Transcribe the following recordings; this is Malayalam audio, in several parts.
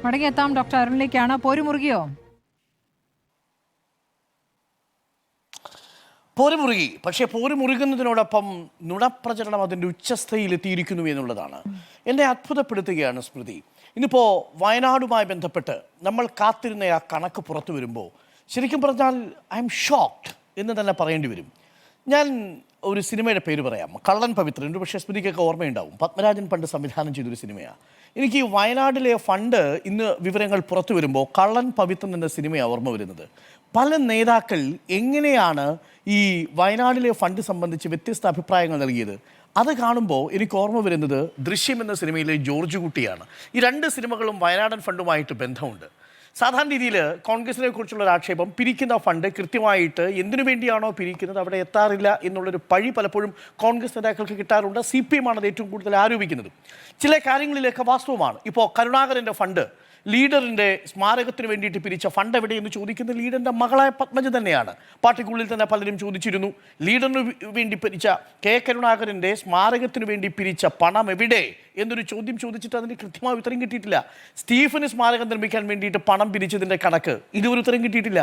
മടങ്ങിയെത്താം ഡോക്ടർ അരുണിലേക്കാണ്. പോരുമുറുകിയോ? പോരുമുറുകി. പക്ഷേ പോരുമുറുകുന്നതിനോടൊപ്പം നുണപ്രചരണം അതിൻ്റെ ഉച്ചസ്ഥയിലെത്തിയിരിക്കുന്നു എന്നുള്ളതാണ് എന്നെ അത്ഭുതപ്പെടുത്തുകയാണ് സ്മൃതി. ഇന്നിപ്പോൾ വയനാടുമായി ബന്ധപ്പെട്ട് നമ്മൾ കാത്തിരുന്ന ആ കണക്ക് പുറത്തു വരുമ്പോൾ ശരിക്കും പറഞ്ഞാൽ ഐ എം ഷോക്ക്ഡ് എന്ന് തന്നെ പറയേണ്ടി വരും. ഞാൻ ഒരു സിനിമയുടെ പേര് പറയാം, കള്ളൻ പവിത്രൻ. പക്ഷേ സ്മൃതിക്കൊക്കെ ഓർമ്മയുണ്ടാവും, പത്മരാജൻ പണ്ട് സംവിധാനം ചെയ്തൊരു സിനിമയാണ്. എനിക്ക് ഈ വയനാട്ടിലെ ഫണ്ട് ഇന്ന് വിവരങ്ങൾ പുറത്തു വരുമ്പോൾ കള്ളൻ പവിത്രൻ എന്ന സിനിമയാണ് ഓർമ്മ വരുന്നത്. പല നേതാക്കൾ എങ്ങനെയാണ് ഈ വയനാട്ടിലെ ഫണ്ട് സംബന്ധിച്ച് വ്യത്യസ്ത അഭിപ്രായങ്ങൾ നൽകിയത് അത് കാണുമ്പോൾ എനിക്ക് ഓർമ്മ വരുന്നത് ദൃശ്യം എന്ന സിനിമയിലെ ജോർജ് കുട്ടിയാണ്. ഈ രണ്ട് സിനിമകളും വയനാടൻ ഫണ്ടുമായിട്ട് ബന്ധമുണ്ട്. സാധാരണ രീതിയിൽ കോൺഗ്രസിനെ കുറിച്ചുള്ള ഒരു ആക്ഷേപം, പിരിക്കുന്ന ഫണ്ട് കൃത്യമായിട്ട് എന്തിനു വേണ്ടിയാണോ പിരിക്കുന്നത് അവിടെ എത്താറില്ല എന്നുള്ളൊരു പഴി പലപ്പോഴും കോൺഗ്രസ് നേതാക്കൾക്ക് കിട്ടാറുണ്ട്. CPM ആണ് അത് ഏറ്റവും കൂടുതൽ ആരോപിക്കുന്നത്. ചില കാര്യങ്ങളിലേക്ക് വാസ്തവമാണ്. ഇപ്പോൾ കരുണാകരൻ്റെ ഫണ്ട്, ലീഡറിൻ്റെ സ്മാരകത്തിന് വേണ്ടിയിട്ട് പിരിച്ച ഫണ്ട് എവിടെയെന്ന് ചോദിക്കുന്ന ലീഡറിൻ്റെ മകളായ പത്മജ തന്നെയാണ്. പാർട്ടിക്കുള്ളിൽ തന്നെ പലരും ചോദിച്ചിരുന്നു, ലീഡറിന് വേണ്ടി പിരിച്ച K കരുണാകരൻ്റെ സ്മാരകത്തിന് വേണ്ടി പിരിച്ച പണം എവിടെ എന്നൊരു ചോദ്യം ചോദിച്ചിട്ട് അതിന് കൃത്യമായ ഉത്തരം കിട്ടിയിട്ടില്ല. സ്റ്റീഫന് സ്മാരകം നിർമ്മിക്കാൻ വേണ്ടിയിട്ട് പണം പിരിച്ചതിൻ്റെ കണക്ക് ഇതുവരെ ഉത്തരം കിട്ടിയിട്ടില്ല.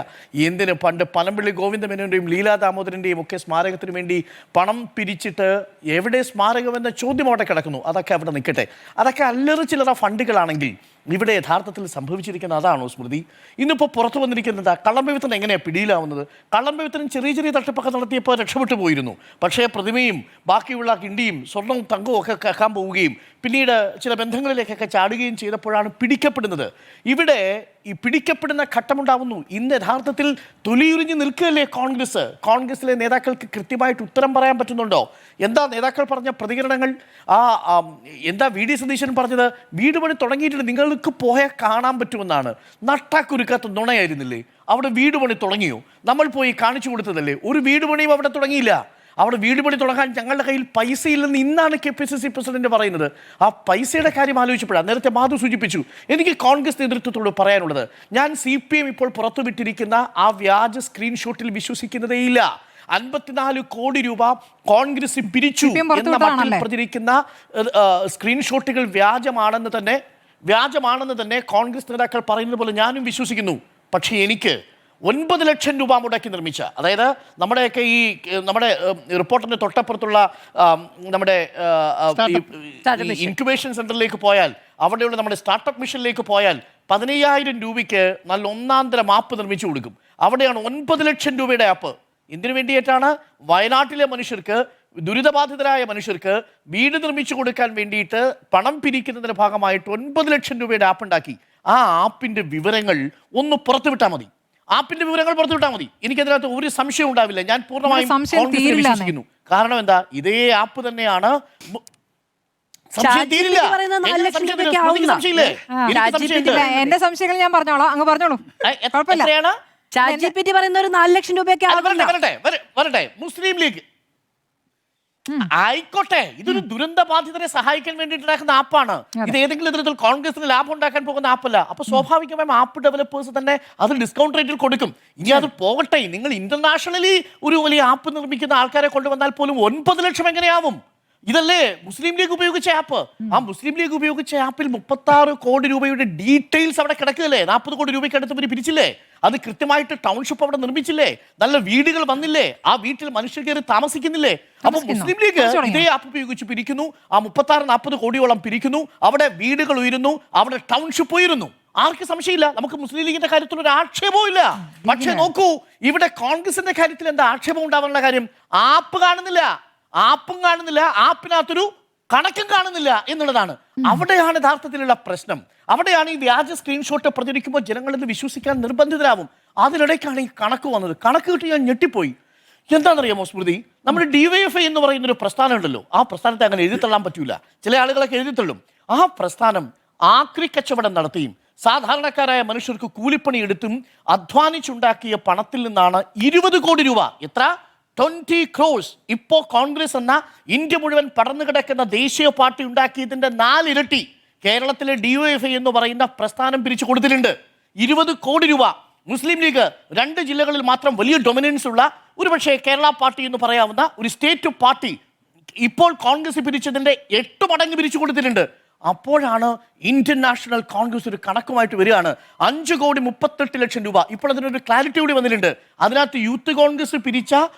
എന്തിന് പണ്ട് പനമ്പള്ളി ഗോവിന്ദമേനോൻ്റെയും ലീലാ ദാമോദരൻ്റെയും ഒക്കെ സ്മാരകത്തിന് വേണ്ടി പണം പിരിച്ചിട്ട് എവിടെ സ്മാരകം എന്ന ചോദ്യം അവിടെ കിടക്കുന്നു. അതൊക്കെ അവിടെ നിൽക്കട്ടെ. അതൊക്കെ അല്ലറ ചില്ലറ ഫണ്ടുകളാണെങ്കിൽ ഇവിടെ യഥാർത്ഥത്തിൽ സംഭവിച്ചിരിക്കുന്ന അതാണോ സ്മൃതി? ഇന്നിപ്പോൾ പുറത്തു വന്നിരിക്കുന്നത് കള്ളംപവിത്രൻ എങ്ങനെയാണ് പിടിയിലാവുന്നത്? കള്ളംപവിത്രൻ ചെറിയ ചെറിയ തട്ടിപ്പൊക്കെ നടത്തിയപ്പോൾ രക്ഷപ്പെട്ടു പോയിരുന്നു. പക്ഷേ പ്രതിമയും ബാക്കിയുള്ള കിണ്ടിയും സ്വർണവും തങ്കവും ഒക്കെ കേൾക്കാൻ പോവുകയും പിന്നീട് ചില ബന്ധങ്ങളിലേക്കൊക്കെ ചാടുകയും ചെയ്തപ്പോഴാണ് പിടിക്കപ്പെടുന്നത്. ഇവിടെ ഈ പിടിക്കപ്പെടുന്ന ഘട്ടമുണ്ടാവുന്നു. ഇന്ന് യഥാർത്ഥത്തിൽ തൊലിയുരിഞ്ഞ് നിൽക്കുകയല്ലേ കോൺഗ്രസ്. കോൺഗ്രസിലെ നേതാക്കൾക്ക് കൃത്യമായിട്ട് ഉത്തരം പറയാൻ പറ്റുന്നുണ്ടോ? എന്താ നേതാക്കൾ പറഞ്ഞ പ്രതികരണങ്ങൾ? എന്താ VD സതീശൻ പറഞ്ഞത്? വീട് പണി തുടങ്ങിയിട്ടുണ്ട്, നിങ്ങൾക്ക് പോയാൽ കാണാൻ പറ്റുമെന്നാണ്. നട്ടാക്കുരുക്കാത്ത നുണയായിരുന്നില്ലേ? അവിടെ വീട് പണി തുടങ്ങിയോ? നമ്മൾ പോയി കാണിച്ചു കൊടുത്തതല്ലേ? ഒരു വീട് പണിയും അവിടെ തുടങ്ങിയില്ല. അവിടെ വീട് പണി തുടങ്ങാൻ ഞങ്ങളുടെ കയ്യിൽ പൈസ ഇല്ലെന്ന് ഇന്നാണ് KPCC പ്രസിഡന്റ് പറയുന്നത്. ആ പൈസയുടെ കാര്യം ആലോചിച്ചപ്പോഴാണ് നേരത്തെ മാധു സൂചിപ്പിച്ചു. എനിക്ക് കോൺഗ്രസ് നേതൃത്വത്തോട് പറയാനുള്ളത്, ഞാൻ CPM ഇപ്പോൾ പുറത്തുവിട്ടിരിക്കുന്ന ആ വ്യാജ സ്ക്രീൻഷോട്ടിൽ വിശ്വസിക്കുന്നതേയില്ല. 54 കോടി രൂപ കോൺഗ്രസ് പിരിച്ചു എന്ന മട്ടിൽ പ്രചരിക്കുന്ന സ്ക്രീൻഷോട്ടുകൾ വ്യാജമാണെന്ന് തന്നെ കോൺഗ്രസ് നേതാക്കൾ പറയുന്നത് പോലെ ഞാനും വിശ്വസിക്കുന്നു. പക്ഷേ എനിക്ക് 9 ലക്ഷം രൂപ മുടക്കി നിർമ്മിച്ച, അതായത് നമ്മുടെ റിപ്പോർട്ടിന്റെ തൊട്ടപ്പുറത്തുള്ള നമ്മുടെ ഇൻക്യുബേഷൻ സെന്ററിലേക്ക് പോയാൽ, അവിടെയുള്ള നമ്മുടെ സ്റ്റാർട്ടപ്പ് മിഷനിലേക്ക് പോയാൽ 15,000 രൂപയ്ക്ക് നല്ല ഒന്നാന്തരം ആപ്പ് നിർമ്മിച്ചു കൊടുക്കും. അവിടെയാണ് 9 ലക്ഷം രൂപയുടെ ആപ്പ്. എന്തിനു വേണ്ടിയിട്ടാണ്? വയനാട്ടിലെ മനുഷ്യർക്ക്, ദുരിതബാധിതരായ മനുഷ്യർക്ക് വീട് നിർമ്മിച്ചു കൊടുക്കാൻ വേണ്ടിയിട്ട് പണം പിരിക്കുന്നതിന്റെ ഭാഗമായിട്ട് 9 ലക്ഷം രൂപയുടെ ആപ്പ് ഉണ്ടാക്കി. ആ ആപ്പിന്റെ വിവരങ്ങൾ ഒന്ന് പുറത്തുവിട്ടാൽ മതി. എനിക്കതിനകത്ത് ഒരു സംശയം ഉണ്ടാവില്ല. ഞാൻ പൂർണ്ണമായും വിശ്വസിക്കുന്നു. കാരണം എന്താ? ഇതേ ആപ്പ് തന്നെയാണ്. എന്റെ സംശയങ്ങൾ ഞാൻ പറഞ്ഞോളാം, അങ്ങ് പറഞ്ഞോളൂ. ChatGPT പറയുന്ന ഒരു 4 ലക്ഷം രൂപയൊക്കെ വരട്ടെ. മുസ്ലിം ലീഗ് ആയിക്കോട്ടെ, ഇതൊരു ദുരന്ത ബാധിതരെ സഹായിക്കാൻ വേണ്ടിയിട്ടുണ്ടാക്കുന്ന ആപ്പാണ്. ഇത് ഏതെങ്കിലും തരത്തിൽ കോൺഗ്രസിന് ലാഭം ഉണ്ടാക്കാൻ പോകുന്ന ആപ്പല്ല. അപ്പൊ സ്വാഭാവികമായും ആപ്പ് ഡെവലപ്പേഴ്സ് തന്നെ അത് ഡിസ്കൗണ്ട് റേറ്റിൽ കൊടുക്കും. ഇനി അത് പോകട്ടെ, നിങ്ങൾ ഇന്റർനാഷണലി ഒരു വലിയ ആപ്പ് നിർമ്മിക്കുന്ന ആൾക്കാരെ കൊണ്ടുവന്നാൽ പോലും 9 ലക്ഷം എങ്ങനെയാവും? ഇതല്ലേ മുസ്ലിം ലീഗ് ഉപയോഗിച്ച ആപ്പ്. ആ മുസ്ലിം ലീഗ് ഉപയോഗിച്ച ആപ്പിൽ 36 കോടി രൂപയുടെ ഡീറ്റെയിൽസ് അവിടെ കിടക്കുകയല്ലേ? 40 കോടി രൂപയ്ക്ക് അടുത്തവർ പിരിച്ചില്ലേ? അത് കൃത്യമായിട്ട് ടൗൺഷിപ്പ് അവിടെ നിർമ്മിച്ചില്ലേ? നല്ല വീടുകൾ വന്നില്ലേ? ആ വീട്ടിൽ മനുഷ്യർ കയറി താമസിക്കുന്നില്ലേ? അപ്പൊ മുസ്ലിം ലീഗ് ഇതേ ആപ്പ് ഉപയോഗിച്ച് പിരിക്കുന്നു. ആ 36-40 കോടിയോളം പിരിക്കുന്നു. അവിടെ വീടുകൾ ഉയരുന്നു, അവിടെ ടൗൺഷിപ്പ് ഉയരുന്നു. ആർക്ക് സംശയമില്ല? നമുക്ക് മുസ്ലിം ലീഗിന്റെ കാര്യത്തിൽ ഒരു ആക്ഷേപവും ഇല്ല. പക്ഷെ നോക്കൂ, ഇവിടെ കോൺഗ്രസിന്റെ കാര്യത്തിൽ എന്താ ആക്ഷേപം ഉണ്ടാവാനുള്ള കാര്യം? ആപ്പും കാണുന്നില്ല, ആപ്പിനകത്തൊരു കണക്കും കാണുന്നില്ല എന്നുള്ളതാണ്. അവിടെയാണ് യഥാർത്ഥത്തിലുള്ള പ്രശ്നം. അവിടെയാണ് ഈ വ്യാജ സ്ക്രീൻഷോട്ട് പ്രചരിക്കുമ്പോൾ ജനങ്ങൾ ഇത് വിശ്വസിക്കാൻ നിർബന്ധിതരാകും. അതിനിടയ്ക്കാണ് ഈ കണക്ക് വന്നത്. കണക്ക് കിട്ടി ഞാൻ ഞെട്ടിപ്പോയി. എന്താണെന്നറിയാമോ സ്മൃതി? നമ്മുടെ DYFI എന്ന് പറയുന്നൊരു പ്രസ്ഥാനം ഉണ്ടല്ലോ, ആ പ്രസ്ഥാനത്തെ അങ്ങനെ എഴുതിത്തള്ളാൻ പറ്റൂല. ചില ആളുകളൊക്കെ എഴുതിത്തള്ളും. ആ പ്രസ്ഥാനം ആക്രി കച്ചവടം നടത്തിയും സാധാരണക്കാരായ മനുഷ്യർക്ക് കൂലിപ്പണി എടുത്തും അധ്വാനിച്ചുണ്ടാക്കിയ പണത്തിൽ നിന്നാണ് 20 കോടി രൂപ, എത്ര 20 crores ഇപ്പോ കോൺഗ്രസ് എന്ന ഇന്ത്യ മുഴുവൻ പടർന്നു കിടക്കുന്ന ദേശീയ പാർട്ടി ഉണ്ടാക്കിയതിന്റെ 4 ഇരട്ടി കേരളത്തിലെ DYFI എന്ന് പറയുന്ന പ്രസ്ഥാനം പിരിച്ചു കൊടുത്തിട്ടുണ്ട്. 20 കോടി രൂപ. മുസ്ലിം ലീഗ് 2 ജില്ലകളിൽ മാത്രം വലിയ ഡൊമിനൻസ് ഉള്ള, ഒരുപക്ഷെ കേരള പാർട്ടി എന്ന് പറയാവുന്ന ഒരു സ്റ്റേറ്റ് പാർട്ടി ഇപ്പോൾ കോൺഗ്രസ് പിരിച്ചതിന്റെ 8 മടങ്ങ് പിരിച്ചു കൊടുത്തിട്ടുണ്ട്. അപ്പോഴാണ് ഇന്ത്യൻ നാഷണൽ കോൺഗ്രസ് ഒരു കണക്കുമായിട്ട് വരികയാണ് 5,38,00,000 രൂപ. ഇപ്പോൾ അതിനൊരു ക്ലാരിറ്റി കൂടി വന്നിട്ടുണ്ട്. അതിനകത്ത് യൂത്ത് കോൺഗ്രസ് പിരിച്ച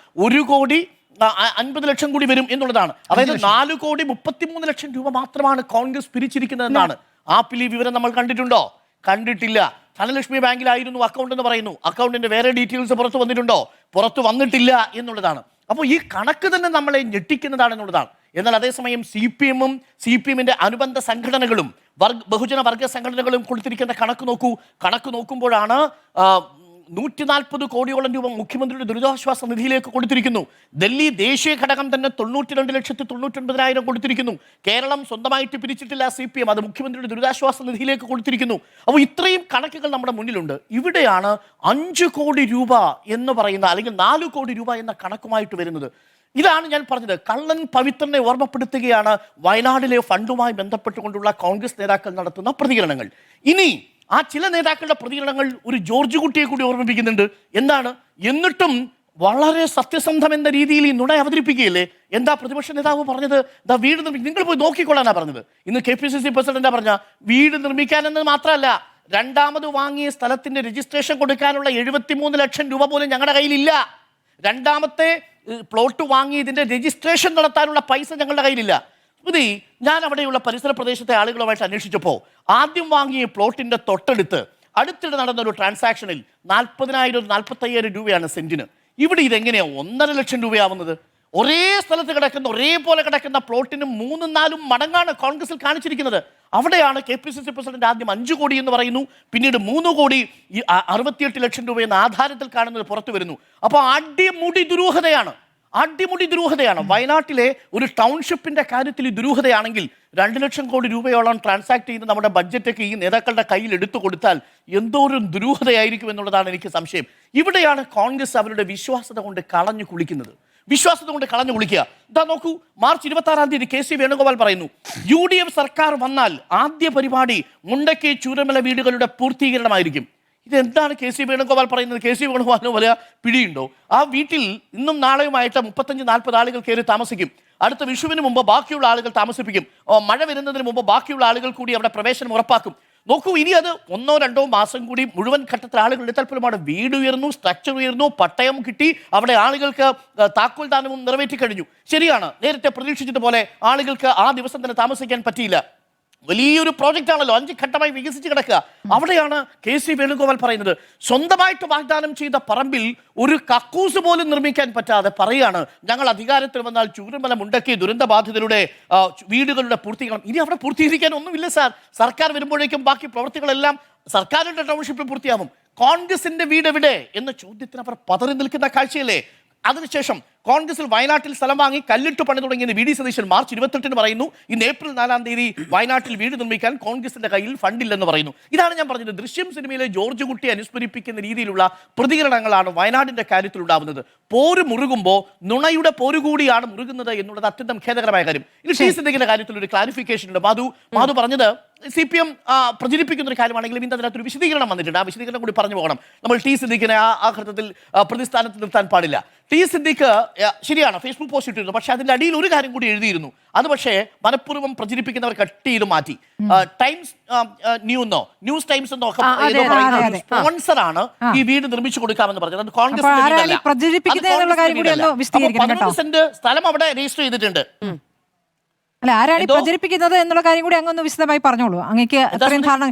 1,50,00,000 കൂടി വരും എന്നുള്ളതാണ്. അതായത് 4,33,00,000 രൂപ മാത്രമാണ് കോൺഗ്രസ് പിരിച്ചിരിക്കുന്നതെന്നാണ്. ആപ്പിൽ ഈ വിവരം നമ്മൾ കണ്ടിട്ടുണ്ടോ? കണ്ടിട്ടില്ല. ധനലക്ഷ്മി ബാങ്കിലായിരുന്നു അക്കൗണ്ട് എന്ന് പറയുന്നു. അക്കൗണ്ടിന്റെ വേറെ ഡീറ്റെയിൽസ് പുറത്ത് വന്നിട്ടുണ്ടോ? പുറത്ത് വന്നിട്ടില്ല എന്നുള്ളതാണ്. അപ്പോൾ ഈ കണക്ക് തന്നെ നമ്മളെ ഞെട്ടിക്കുന്നതാണെന്നുള്ളതാണ്. എന്നാൽ അതേസമയം CPM-ഉം CPM-ന്റെ അനുബന്ധ സംഘടനകളും ബഹുജന വർഗ സംഘടനകളും കൊടുത്തിരിക്കുന്ന കണക്ക് നോക്കുമ്പോഴാണ് 140 കോടിയോളം രൂപ മുഖ്യമന്ത്രിയുടെ ദുരിതാശ്വാസ നിധിയിലേക്ക് കൊടുത്തിരിക്കുന്നു. ഡൽഹി ദേശീയ ഘടകം തന്നെ 92,99,000 കൊടുത്തിരിക്കുന്നു. കേരളം സ്വന്തമായിട്ട് പിരിച്ചിട്ടില്ല CPM, അത് മുഖ്യമന്ത്രിയുടെ ദുരിതാശ്വാസ നിധിയിലേക്ക് കൊടുത്തിരിക്കുന്നു. അപ്പോൾ ഇത്രയും കണക്കുകൾ നമ്മുടെ മുന്നിലുണ്ട്. ഇവിടെയാണ് 5 കോടി രൂപ എന്ന് പറയുന്ന, അല്ലെങ്കിൽ 4 കോടി രൂപ എന്ന കണക്കുമായിട്ട് വരുന്നത്. ഇതാണ് ഞാൻ പറഞ്ഞത്. കള്ളൻ പവിത്രനെ ഓർമ്മപ്പെടുത്തുകയാണ് വയനാടിലെ ഫണ്ടുമായി ബന്ധപ്പെട്ടുകൊണ്ടുള്ള കോൺഗ്രസ് നേതാക്കൾ നടത്തുന്ന പ്രതികരണങ്ങൾ. ഇനി ആ ചില നേതാക്കളുടെ പ്രതികരണങ്ങൾ ഒരു ജോർജ് കുട്ടിയെ കൂടി ഓർമ്മിപ്പിക്കുന്നുണ്ട്. എന്താണ്? എന്നിട്ടും വളരെ സത്യസന്ധം എന്ന രീതിയിൽ ഈ നുണ അവതരിപ്പിക്കുകയല്ലേ. എന്താ പ്രതിപക്ഷ നേതാവ് പറഞ്ഞത്? വീട് നിങ്ങൾ പോയി നോക്കിക്കൊള്ളാനാ പറഞ്ഞത്. ഇന്ന് KPCC പ്രസിഡന്റാ പറഞ്ഞ വീട് നിർമ്മിക്കാനെന്ന് മാത്രമല്ല, രണ്ടാമത് വാങ്ങിയ സ്ഥലത്തിന്റെ രജിസ്ട്രേഷൻ കൊടുക്കാനുള്ള 73 ലക്ഷം രൂപ പോലും ഞങ്ങളുടെ കയ്യിലില്ല. രണ്ടാമത്തെ പ്ലോട്ട് വാങ്ങി ഇതിന്റെ രജിസ്ട്രേഷൻ നടത്താനുള്ള പൈസ ഞങ്ങളുടെ കയ്യിലില്ല. സ്മൃതി, ഞാൻ അവിടെയുള്ള പരിസര പ്രദേശത്തെ ആളുകളുമായിട്ട് അന്വേഷിച്ചപ്പോൾ ആദ്യം വാങ്ങിയ പ്ലോട്ടിന്റെ അടുത്തിടെ നടന്ന ഒരു ട്രാൻസാക്ഷനിൽ 40,000-45,000 രൂപയാണ് സെന്റിന്. ഇവിടെ ഇതെങ്ങനെയാ 1.5 ലക്ഷം രൂപയാവുന്നത്? ഒരേ സ്ഥലത്ത് കിടക്കുന്ന, ഒരേപോലെ കിടക്കുന്ന പ്ലോട്ടിന് 3-4 മടങ്ങാണ് കോൺഗ്രസിൽ കാണിച്ചിരിക്കുന്നത്. അവിടെയാണ് KPCC പ്രസിഡന്റ് ആദ്യം 5 കോടി എന്ന് പറയുന്നു, പിന്നീട് 3 കോടി 68 ലക്ഷം രൂപ എന്ന ആധാരത്തിൽ കാണുന്നത് പുറത്തു വരുന്നു. അപ്പോൾ അടിമുടി ദുരൂഹതയാണ്. വയനാട്ടിലെ ഒരു ടൗൺഷിപ്പിന്റെ കാര്യത്തിൽ ഈ ദുരൂഹതയാണെങ്കിൽ 2 ലക്ഷം കോടി രൂപയോളം ട്രാൻസാക്ട് ചെയ്ത് നമ്മുടെ ബഡ്ജറ്റൊക്കെ ഈ നേതാക്കളുടെ കയ്യിൽ എടുത്തു കൊടുത്താൽ എന്തോരം ദുരൂഹതയായിരിക്കും എന്നുള്ളതാണ് എനിക്ക് സംശയം. ഇവിടെയാണ് കോൺഗ്രസ് അവരുടെ വിശ്വാസത കൊണ്ട് കളഞ്ഞു കുളിക്കുക. ഇതാ നോക്കൂ, മാർച്ച് 26-ാം തീയതി KC വേണുഗോപാൽ പറയുന്നു, UDF സർക്കാർ വന്നാൽ ആദ്യ പരിപാടി മുണ്ടക്കൈ ചൂരമല വീടുകളുടെ പൂർത്തീകരണമായിരിക്കും. ഇതെന്താണ് KC വേണുഗോപാൽ പറയുന്നത്? KC വേണുഗോപാലിന് വലിയ പിടിയുണ്ടോ? ആ വീട്ടിൽ ഇന്നും നാളെയുമായിട്ട് 35-40 ആളുകൾ കയറി താമസിക്കും. അടുത്ത വിഷുവിന് മുമ്പ് ബാക്കിയുള്ള ആളുകൾ താമസിപ്പിക്കും. മഴ വരുന്നതിന് മുമ്പ് ബാക്കിയുള്ള ആളുകൾ കൂടി അവിടെ പ്രവേശനം ഉറപ്പാക്കും. നോക്കൂ, ഇനി അത് 1-2 മാസം കൂടി മുഴുവൻ ഘട്ടത്തിൽ ആളുകളുടെ തൽപ്പരമാണ്. വീട് ഉയർന്നു, സ്ട്രക്ചർ ഉയർന്നു, പട്ടയം കിട്ടി, അവിടെ ആളുകൾക്ക് താക്കോൽ ദാനവും നിറവേറ്റി കഴിഞ്ഞു. ശരിയാണ്, നേരത്തെ പ്രതീക്ഷിച്ചതുപോലെ ആളുകൾക്ക് ആ ദിവസം തന്നെ താമസിക്കാൻ പറ്റിയില്ല. വലിയൊരു പ്രോജക്റ്റ് ആണല്ലോ, 5 ഘട്ടമായി വികസിച്ച് കിടക്കുക. അവിടെയാണ് KC വേണുഗോപാൽ പറയുന്നത്, സ്വന്തമായിട്ട് വാഗ്ദാനം ചെയ്ത പറമ്പിൽ ഒരു കക്കൂസ് പോലും നിർമ്മിക്കാൻ പറ്റാതെ പറയാണ്, ഞങ്ങൾ അധികാരത്തിൽ വന്നാൽ ചൂരമല മുണ്ടക്കൈ ദുരന്ത ബാധിതരുടെ വീടുകളുടെ പൂർത്തീകരണം. ഇനി അവിടെ പൂർത്തീകരിക്കാൻ ഒന്നുമില്ല സാർ. സർക്കാർ വരുമ്പോഴേക്കും ബാക്കി പ്രവൃത്തികളെല്ലാം സർക്കാരിന്റെ ടൗൺഷിപ്പിൽ പൂർത്തിയാവും. കോൺഗ്രസിന്റെ വീട് എവിടെ എന്ന ചോദ്യത്തിന് അവർ പതറി നിൽക്കുന്ന കാഴ്ചയല്ലേ. അതിനുശേഷം കോൺഗ്രസിൽ വയനാട്ടിൽ സ്ഥലം വാങ്ങി കല്ലിട്ട് പണി തുടങ്ങിയത് VD സതീശൻ മാർച്ച് 28-ന് പറയുന്നു, ഇന്ന് ഏപ്രിൽ 4-ാം തീയതി വയനാട്ടിൽ വീട് നിർമ്മിക്കാൻ കോൺഗ്രസിന്റെ കയ്യിൽ ഫണ്ടില്ലെന്ന് പറയുന്നു. ഇതാണ് ഞാൻ പറഞ്ഞത്, ദൃശ്യം സിനിമയിലെ ജോർജ് കുട്ടിയെ അനുസ്മരിപ്പിക്കുന്ന രീതിയിലുള്ള പ്രതികരണങ്ങളാണ് വയനാടിന്റെ കാര്യത്തിൽ ഉണ്ടാവുന്നത്. പോര് മുറുകുമ്പോൾ നുണയുടെ പോര് കൂടിയാണ് മുറുകുന്നത് എന്നുള്ളത് അത്യന്തം ഖേദകരമായ കാര്യം. ഇനി ടി സിദ്ദീഖിന്റെ കാര്യത്തിൽ ഒരു ക്ലാരിഫിക്കേഷൻ ഉണ്ട്. മാധു പറഞ്ഞത് CPM പ്രചരിപ്പിക്കുന്ന ഒരു കാര്യമാണെങ്കിലും ഇന്ന് അതിനകത്തൊരു വിശദീകരണം വന്നിട്ടുണ്ട്. ആ വിശദീകരണം കൂടി പറഞ്ഞു പോകണം. നമ്മൾ ടി സിദ്ദീഖിനെ ആ ഘട്ടത്തിൽ പ്രതിസ്ഥാനത്ത് നിർത്താൻ പാടില്ല. ടി സിദ്ദീഖ് ശരിയാണ്, ഫേസ്ബുക്ക് പോസ്റ്റ് ഇട്ടിരുന്നു. പക്ഷെ അതിന്റെ അടിയിൽ ഒരു കാര്യം കൂടി എഴുതിയിരുന്നു. അത് പക്ഷേ മനഃപൂർവ്വം പ്രചരിപ്പിക്കുന്നവർ കട്ട് ചെയ്ത് മാറ്റി. ടൈംസ് ന്യൂസ് ടൈംസ് എന്നോ സ്പോൺസറാണ് ഈ വീട് നിർമ്മിച്ചു കൊടുക്കാമെന്ന് പറഞ്ഞത്. അത് കോൺഗ്രസ് സ്ഥലം അവിടെ രജിസ്റ്റർ ചെയ്തിട്ടുണ്ട്. അല്ല, ആരാണ് പ്രചരിപ്പിക്കുന്നത് എന്നുള്ള കാര്യം കൂടി അങ്ങൊന്ന് വിശദമായി പറഞ്ഞോളൂ. അങ്ങേക്ക് എത്രയും ധാരണ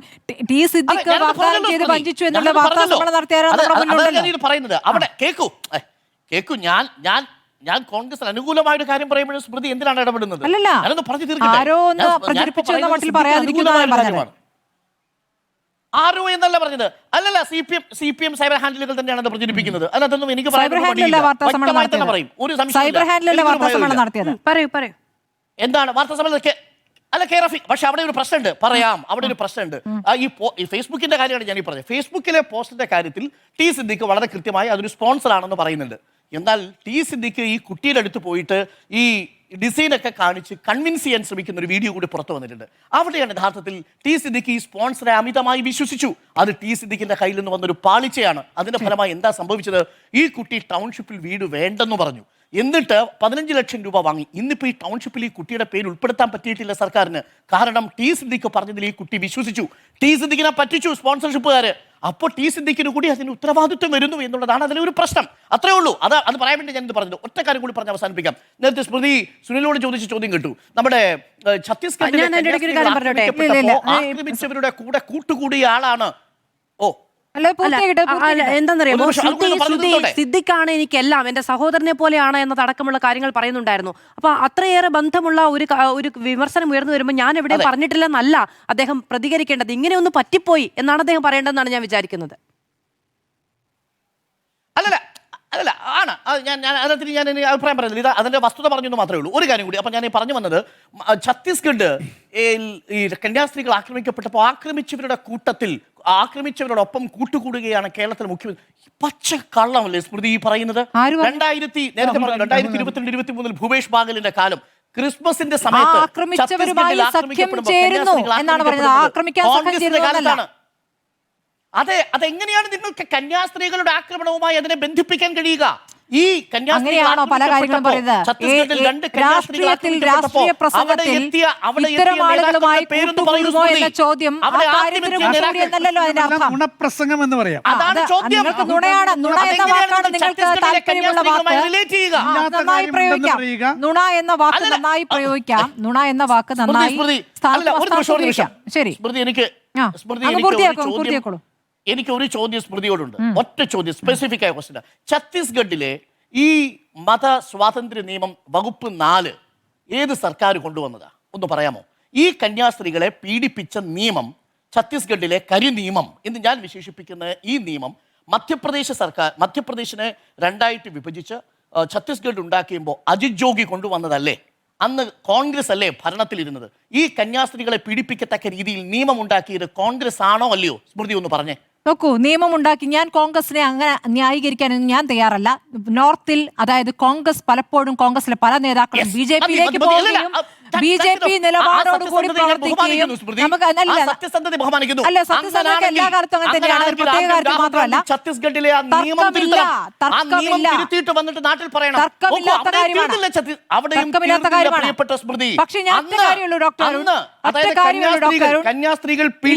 ടി സിദ്ദീഖ് വാഗ്ദാനം ചെയ്ത് വഞ്ചിച്ചു എന്നുള്ള വാർത്താ സമ്മേളനം നടത്തിയാലും പറയുന്നത് അവിടെ കേക്കൂ. ഞാൻ കോൺഗ്രസ് അനുകൂലമായൊരു കാര്യം പറയുമ്പോഴും സ്മൃതി എന്തിനാണ് ഇടപെടുന്നത്? ആരോ എന്നല്ല പറഞ്ഞത്. അല്ലല്ല, CPM സൈബർ ഹാൻഡിലുകൾ തന്നെയാണ് അത് പ്രചരിപ്പിക്കുന്നത്. അതിനകത്തൊന്നും എനിക്ക് പറയും. എന്താണ് വാർത്താ സമ്മേളനം? അല്ല, കേരഫി. പക്ഷെ അവിടെ ഒരു പ്രശ്നമുണ്ട്, പറയാം. അവിടെ ഒരു പ്രശ്നമുണ്ട്. ഈ ഫേസ്ബുക്കിന്റെ കാര്യമാണ് ഞാൻ ഈ പറഞ്ഞത്. ഫേസ്ബുക്കിലെ പോസ്റ്റിന്റെ കാര്യത്തിൽ ടി സിദ്ദീഖ് വളരെ കൃത്യമായി അതൊരു സ്പോൺസർ ആണെന്ന് പറയുന്നുണ്ട്. എന്നാൽ ടി സിദ്ദീഖ് ഈ കുട്ടിയുടെ അടുത്ത് പോയിട്ട് ഈ ഡിസൈനൊക്കെ കാണിച്ച് കൺവിൻസ് ചെയ്യാൻ ശ്രമിക്കുന്ന ഒരു വീഡിയോ കൂടി പുറത്തു വന്നിട്ടുണ്ട്. അവിടെയാണ് യഥാർത്ഥത്തിൽ ടി സിദ്ദീഖ് ഈ സ്പോൺസറെ അമിതമായി വിശ്വസിച്ചു. അത് ടി സിദ്ദീഖിന്റെ കയ്യിൽ നിന്ന് വന്നൊരു പാളിച്ചയാണ്. അതിന്റെ ഫലമായി എന്താ സംഭവിച്ചത്? ഈ കുട്ടി ടൗൺഷിപ്പിൽ വീട് വേണ്ടെന്ന് പറഞ്ഞു. എന്നിട്ട് 15 ലക്ഷം രൂപ വാങ്ങി. ഇന്നിപ്പോൾ ഈ ടൗൺഷിപ്പിൽ ഈ കുട്ടിയുടെ പേര് ഉൾപ്പെടുത്താൻ പറ്റിയിട്ടില്ല സർക്കാരിന്. കാരണം ടി സിദ്ദിഖ് പറഞ്ഞതിൽ ഈ കുട്ടി വിശ്വസിച്ചു. ടി സിദ്ദിഖിനെ പറ്റിച്ചു സ്പോൺസർഷിപ്പുകാർ. അപ്പോൾ ടി സിദ്ദിഖിന് കൂടി അതിന് ഉത്തരവാദിത്വം വരുന്നു എന്നുള്ളതാണ് അതിലെ ഒരു പ്രശ്നം. അത്രേ ഉള്ളൂ. അത് പറയാൻ വേണ്ടി ഞാൻ ഇത് പറഞ്ഞത്. ഒറ്റ കാര്യം കൂടി പറഞ്ഞ് അവസാനിപ്പിക്കാം. നേരത്തെ സ്മൃതി സുനിലോട് ചോദിച്ച ചോദ്യം കേട്ടു. നമ്മുടെ ഛത്തീസ്ഗഡിലെ ആക്രമിച്ചവരുടെ കൂടെ കൂട്ടുകൂടിയ ആളാണ്. എന്താണെന്നറിയാമോ, സിദ്ദിഖാണ് എനിക്കെല്ലാം, എന്റെ സഹോദരനെ പോലെയാണ് എന്നതടക്കമുള്ള കാര്യങ്ങൾ പറയുന്നുണ്ടായിരുന്നു. അപ്പൊ അത്രയേറെ ബന്ധമുള്ള ഒരു വിമർശനം ഉയർന്നു വരുമ്പോൾ ഞാൻ എവിടെ പറഞ്ഞിട്ടില്ലെന്നല്ല അദ്ദേഹം പ്രതികരിക്കേണ്ടത്. ഇങ്ങനെയൊന്ന് പറ്റിപ്പോയി എന്നാണ് അദ്ദേഹം പറയേണ്ടതെന്നാണ് ഞാൻ വിചാരിക്കുന്നത്. അല്ലല്ല ആണ് ഞാൻ അതിനകത്ത് ഞാൻ അഭിപ്രായം പറയുന്നില്ല. ഇത് അതിന്റെ വസ്തുത പറഞ്ഞെന്ന് മാത്രമേ ഉള്ളൂ. ഒരു കാര്യം കൂടി അപ്പം ഞാൻ പറഞ്ഞു വന്നത്, ഛത്തീസ്ഗഡ് ഈ കന്യാസ്ത്രീകൾ ആക്രമിക്കപ്പെട്ടപ്പോൾ ആക്രമിച്ചവരുടെ കൂട്ടത്തിൽ ആക്രമിച്ചവരോടൊപ്പം കൂട്ടുകൂടുകയാണ് കേരളത്തിലെ മുഖ്യമന്ത്രി. പച്ച കള്ളമല്ലേ സ്മൃതി ഈ പറയുന്നത്? 2022-23 ഭൂപേഷ് ബാഗലിന്റെ കാലം ക്രിസ്മസിന്റെ സമയത്ത് അതെങ്ങനെയാണ് നിങ്ങൾക്ക് കന്യാസ്ത്രീകളുടെ ആക്രമണവുമായി അതിനെ ബന്ധിപ്പിക്കാൻ കഴിയുക? ഈ അങ്ങനെയാണോ പല കാര്യങ്ങളും പറയുന്നത്? രാഷ്ട്രീയത്തിൽ രാഷ്ട്രീയ പ്രസംഗത്തിൽ ഇത്തരം ആളുകളുമായി കൂട്ടുകൂടുമോ എന്ന ചോദ്യം ഗുണപ്രസംഗം എന്ന് പറയാം. നിങ്ങൾക്ക് നുണയാണ്. നുണ എന്ന വാക്കാണ് നിങ്ങൾക്ക് താല്പര്യമുള്ള വാക്ക്. നന്നായി പ്രയോഗിക്കാം. നുണ എന്ന വാക്ക് നന്നായി പ്രയോഗിക്കാം. നുണ എന്ന വാക്ക് നന്നായി ശരി. പൂർത്തിയാക്കോളൂ. എനിക്ക് ഒരു ചോദ്യം സ്മൃതിയോടുണ്ട്. ഒറ്റ ചോദ്യം, സ്പെസിഫിക് ആയ ക്വസ്റ്റ്യൻ. ഛത്തീസ്ഗഡിലെ ഈ മത സ്വാതന്ത്ര്യ നിയമം വകുപ്പ് 4 ഏത് സർക്കാർ കൊണ്ടുവന്നതാ ഒന്ന് പറയാമോ? ഈ കന്യാസ്ത്രീകളെ പീഡിപ്പിച്ച നിയമം, ഛത്തീസ്ഗഡിലെ കരി നിയമം എന്ന് ഞാൻ വിശേഷിപ്പിക്കുന്ന ഈ നിയമം മധ്യപ്രദേശിനെ 2 വിഭജിച്ച് ഛത്തീസ്ഗഡ് ഉണ്ടാക്കിയുമ്പോൾ അജിത് ജോഗി കൊണ്ടുവന്നതല്ലേ? അന്ന് കോൺഗ്രസ് അല്ലേ ഭരണത്തിലിരുന്നത്? ഈ കന്യാസ്ത്രീകളെ പീഡിപ്പിക്കത്തക്ക രീതിയിൽ നിയമം ഉണ്ടാക്കിയത് കോൺഗ്രസ് ആണോ അല്ലയോ? സ്മൃതി ഒന്ന് പറഞ്ഞേ. നോക്കൂ, നിയമമുണ്ടാക്കി ഞാൻ കോൺഗ്രസിനെ അങ്ങനെ ന്യായീകരിക്കാനൊന്നും ഞാൻ തയ്യാറല്ല. നോർത്തിൽ, അതായത് കോൺഗ്രസ് പലപ്പോഴും കോൺഗ്രസിലെ പല നേതാക്കളും ബി ജെ പിയിലേക്ക് പോവുകയും ബി ജെ പി നിലപാടോടുകൂടി പ്രവർത്തിക്കുകയും നമുക്ക് അല്ല സത്യസന്ധത എല്ലാ കാലത്തും അങ്ങനെ തന്നെയാണ്. പ്രത്യേക കാര്യത്തിൽ മാത്രമല്ല. തർക്കമില്ലാത്ത കാര്യമാണ്. പക്ഷെ ഞാൻ ഒറ്റ കാര്യമുള്ളൂ ഡോക്ടർ അരുൺ, കന്യാസ്ത്രീകൾ ബി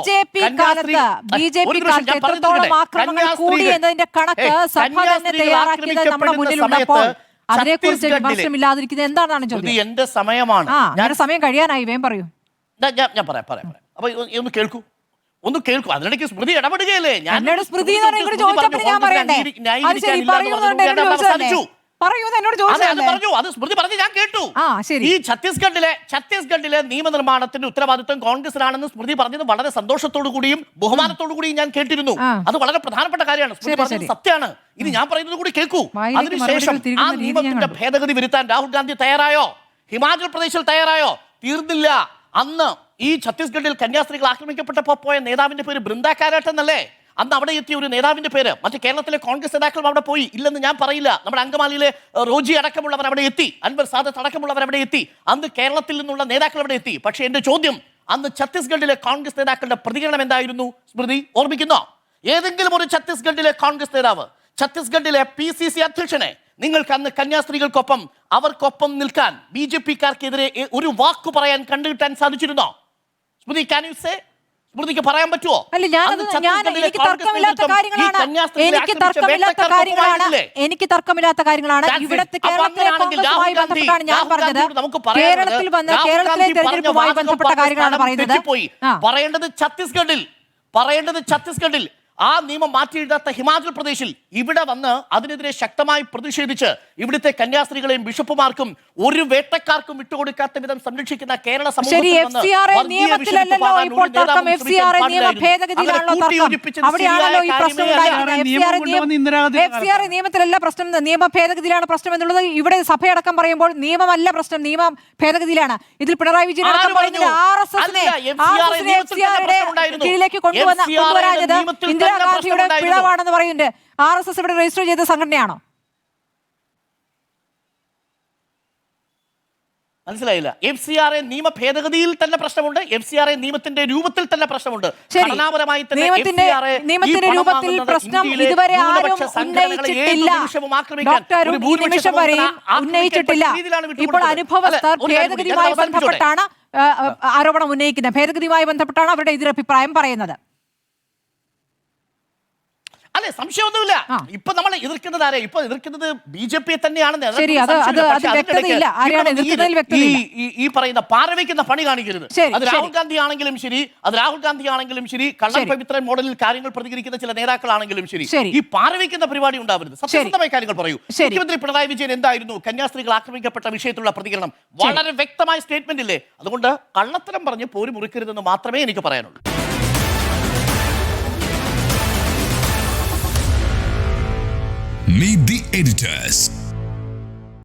ജെ പി കാലത്ത് എത്രത്തോളം ആക്രമണങ്ങൾ കൂടി എന്നതിന്റെ കണക്ക് സഭ തന്നെ തയ്യാറാക്കിയത് നമ്മുടെ മുന്നിലുള്ളപ്പോൾ അതിനെക്കുറിച്ച് വിമർശനമില്ലാതിരിക്കുന്നത് എന്താണെന്നാണ് ചോദ്യം. എന്റെ സമയമാണ്. സമയം കഴിയാനായി. വേഗം പറയൂ. ഞാൻ പറയാം. അപ്പൊ ഒന്ന് കേൾക്കൂ. അതിനിടയ്ക്ക് സ്മൃതി ഇടപെടുകയല്ലേ? സ്മൃതി ചോദിച്ചപ്പോൾ ഞാൻ പറയണ്ടേ? ഞാൻ കേട്ടു. ഈ ഛത്തീസ്ഗഡിലെ നിയമനിർമ്മാണത്തിന്റെ ഉത്തരവാദിത്വം കോൺഗ്രസിനാണെന്ന് സ്മൃതി പറഞ്ഞത് വളരെ സന്തോഷത്തോടു കൂടിയും ബഹുമാനത്തോടു കൂടിയും ഞാൻ കേട്ടിരുന്നു. അത് വളരെ പ്രധാനപ്പെട്ട കാര്യമാണ്. സ്മൃതി പറഞ്ഞത് സത്യമാണ്. ഇനി ഞാൻ പറയുന്നത് കൂടി കേൾക്കൂ. അതിനുശേഷം ആ നിയമത്തിന്റെ ഭേദഗതി വരുത്താൻ രാഹുൽ ഗാന്ധി തയ്യാറായോ? ഹിമാചൽ പ്രദേശിൽ തയ്യാറായോ? തീർന്നില്ല. അന്ന് ഈ ഛത്തീസ്ഗഡിൽ കന്യാസ്ത്രീകൾ ആക്രമിക്കപ്പെട്ടപ്പോൾ പോയ നേതാവിന്റെ പേര് ബൃന്ദ കാരാട്ട് എന്നല്ലേ? അന്ന് അവിടെ എത്തിയ ഒരു നേതാവിന്റെ പേര്. മറ്റു കേരളത്തിലെ കോൺഗ്രസ് നേതാക്കളും അവിടെ പോയി ഇല്ലെന്ന് ഞാൻ പറയില്ല. നമ്മുടെ അങ്കമാലിയിലെ റോജി അടക്കമുള്ളവർ അവിടെ എത്തി, അൻവർ സാദത്ത് അടക്കമുള്ളവർ അവിടെ എത്തി. അന്ന് കേരളത്തിൽ നിന്നുള്ള നേതാക്കൾ അവിടെ എത്തി. പക്ഷേ എന്റെ ചോദ്യം, അന്ന് ഛത്തീസ്ഗഡിലെ കോൺഗ്രസ് നേതാക്കളുടെ പ്രതികരണം എന്തായിരുന്നു? സ്മൃതി ഓർമ്മിക്കുന്നോ? ഏതെങ്കിലും ഒരു ഛത്തീസ്ഗഡിലെ കോൺഗ്രസ് നേതാവ്, ഛത്തീസ്ഗഡിലെ PCC അധ്യക്ഷനെ നിങ്ങൾക്ക് അന്ന് കന്യാസ്ത്രീകൾക്കൊപ്പം അവർക്കൊപ്പം നിൽക്കാൻ BJP-ക്കാർക്കെതിരെ ഒരു വാക്ക് പറയാൻ കണ്ടുകിട്ടാൻ സാധിച്ചിരുന്നോ? സ്മൃതി, ക്യാൻ യു സേ? സ്മൃതിക്ക് പറയാൻ പറ്റുമോ? എനിക്ക് തർക്കമില്ലാത്ത കാര്യങ്ങളാണ്. ഇവിടുത്തെ കേരളത്തിലെ കോൺഗ്രസുമായി ബന്ധപ്പെട്ടാണ് ഞാൻ പറഞ്ഞത്. കേരളത്തിൽ വന്ന് കേരളത്തിലെ തെരഞ്ഞെടുപ്പുമായി ബന്ധപ്പെട്ട കാര്യങ്ങളാണ് പറയുന്നത്. പറയേണ്ടത് ഛത്തീസ്ഗഡിൽ ആ നിയമം മാറ്റിയെഴുതാത്ത ഹിമാചൽ പ്രദേശിൽ ഇവിടെ വന്ന് അതിനെതിരെ ശക്തമായി പ്രതിഷേധിച്ച് ഇവിടുത്തെ കന്യാസ്ത്രീകളെയും ബിഷപ്പുമാർക്കും ഒരു വേട്ടക്കാർക്കും വിട്ടുകൊടുക്കാത്ത വിധം സംരക്ഷിക്കുന്ന കേരള നിയമത്തിലല്ല പ്രശ്നം, നിയമ ഭേദഗതിയിലാണ് പ്രശ്നം എന്നുള്ളത് ഇവിടെ സഭയടക്കം പറയുമ്പോൾ നിയമമല്ല പ്രശ്നം, നിയമ ഭേദഗതിയിലാണ്. ഇതിൽ പിണറായി വിജയൻ കീഴിലേക്ക് കൊണ്ടുവരാഞ്ഞത് ഇന്ദിരാഗാന്ധിയുടെ പിഴവാണെന്ന് പറയുന്നുണ്ട്. RSS ഇവിടെ രജിസ്റ്റർ ചെയ്ത സംഘടനയാണോ? മനസ്സിലായില്ല. FCRA നിയമ ഭേദഗതിയിൽ തന്നെ പ്രശ്നമുണ്ട്, FCRA നിയമത്തിന്റെ രൂപത്തിൽ തന്നെ പ്രശ്നമുണ്ട്. ശരി. ഘടനാപരമായി തന്നെ നിയമത്തിന്റെ FCRA നിയമത്തിന്റെ ഈ പണം രൂപത്തിൽ വാങ്ങുന്നത് പ്രശ്നം ഇന്ത്യയിലെ ഇതുവരെ ആരും ന്യൂനപക്ഷ സംഘടനകളെ ഏത് ഉന്നയിച്ചിട്ടില്ല. നിമിഷവും ആക്രമിക്കാൻ, ഡോക്ടർ അരുൺ ഒരു ഈ ഭൂരിപക്ഷ നിമിഷം വരെയും ആക്രമിക്കാൻ ഉന്നയിച്ചിട്ടില്ല. രീതിയിലാണ് ഇപ്പോൾ വിട്ടുകൊടുക്കുന്നത്. അനുഭവസ്ഥർ അല്ല, ഒരു കാര്യം കൂടി, ഭേദഗതിയുമായി ഞാൻ അവസാനിപ്പിച്ചോട്ടെ. ബന്ധപ്പെട്ടാണ് ആരോപണം ഉന്നയിക്കുന്നത്. ഭേദഗതിയുമായി ബന്ധപ്പെട്ടാണ് അവരുടെ എതിരഭിപ്രായം പറയുന്നത്. അല്ലെ, സംശയമൊന്നുമില്ല. ഇപ്പൊ നമ്മൾ എതിർക്കുന്നത് ആരെ? ഇപ്പൊ എതിർക്കുന്നത് BJP തന്നെയാണെന്ന്. ശരി, അത് വ്യക്തതയില്ല. ആരെയാണ് എതിർക്കുന്നതിൽ വ്യക്തതയില്ല. ഈ പറയുന്ന പാരവയ്ക്കുന്ന പണി കാണിക്കരുത്. ശരി, അത് രാഹുൽ ഗാന്ധി ആണെങ്കിലും ശരി, കള്ളൻ പവിത്രൻ മോഡലിൽ കാര്യങ്ങൾ പ്രതികരിക്കുന്ന ചില നേതാക്കളാണെങ്കിലും ശരി, ശരി. ഈ പാരവയ്ക്കുന്ന പരിപാടി ഉണ്ടാവരുത്. സത്യസന്ധമായ കാര്യങ്ങൾ പറയൂ. മുഖ്യമന്ത്രി പിണറായി വിജയൻ എന്തായിരുന്നു കന്യാസ്ത്രീകൾ ആക്രമിക്കപ്പെട്ട വിഷയത്തിലുള്ള പ്രതികരണം? വളരെ വ്യക്തമായ സ്റ്റേറ്റ്മെന്റ് ഇല്ലേ? അതുകൊണ്ട് കള്ളത്തരം പറഞ്ഞ് പോര് മുറിക്കരുതെന്ന് മാത്രമേ എനിക്ക് പറയാനുള്ളൂ. Meet the editors.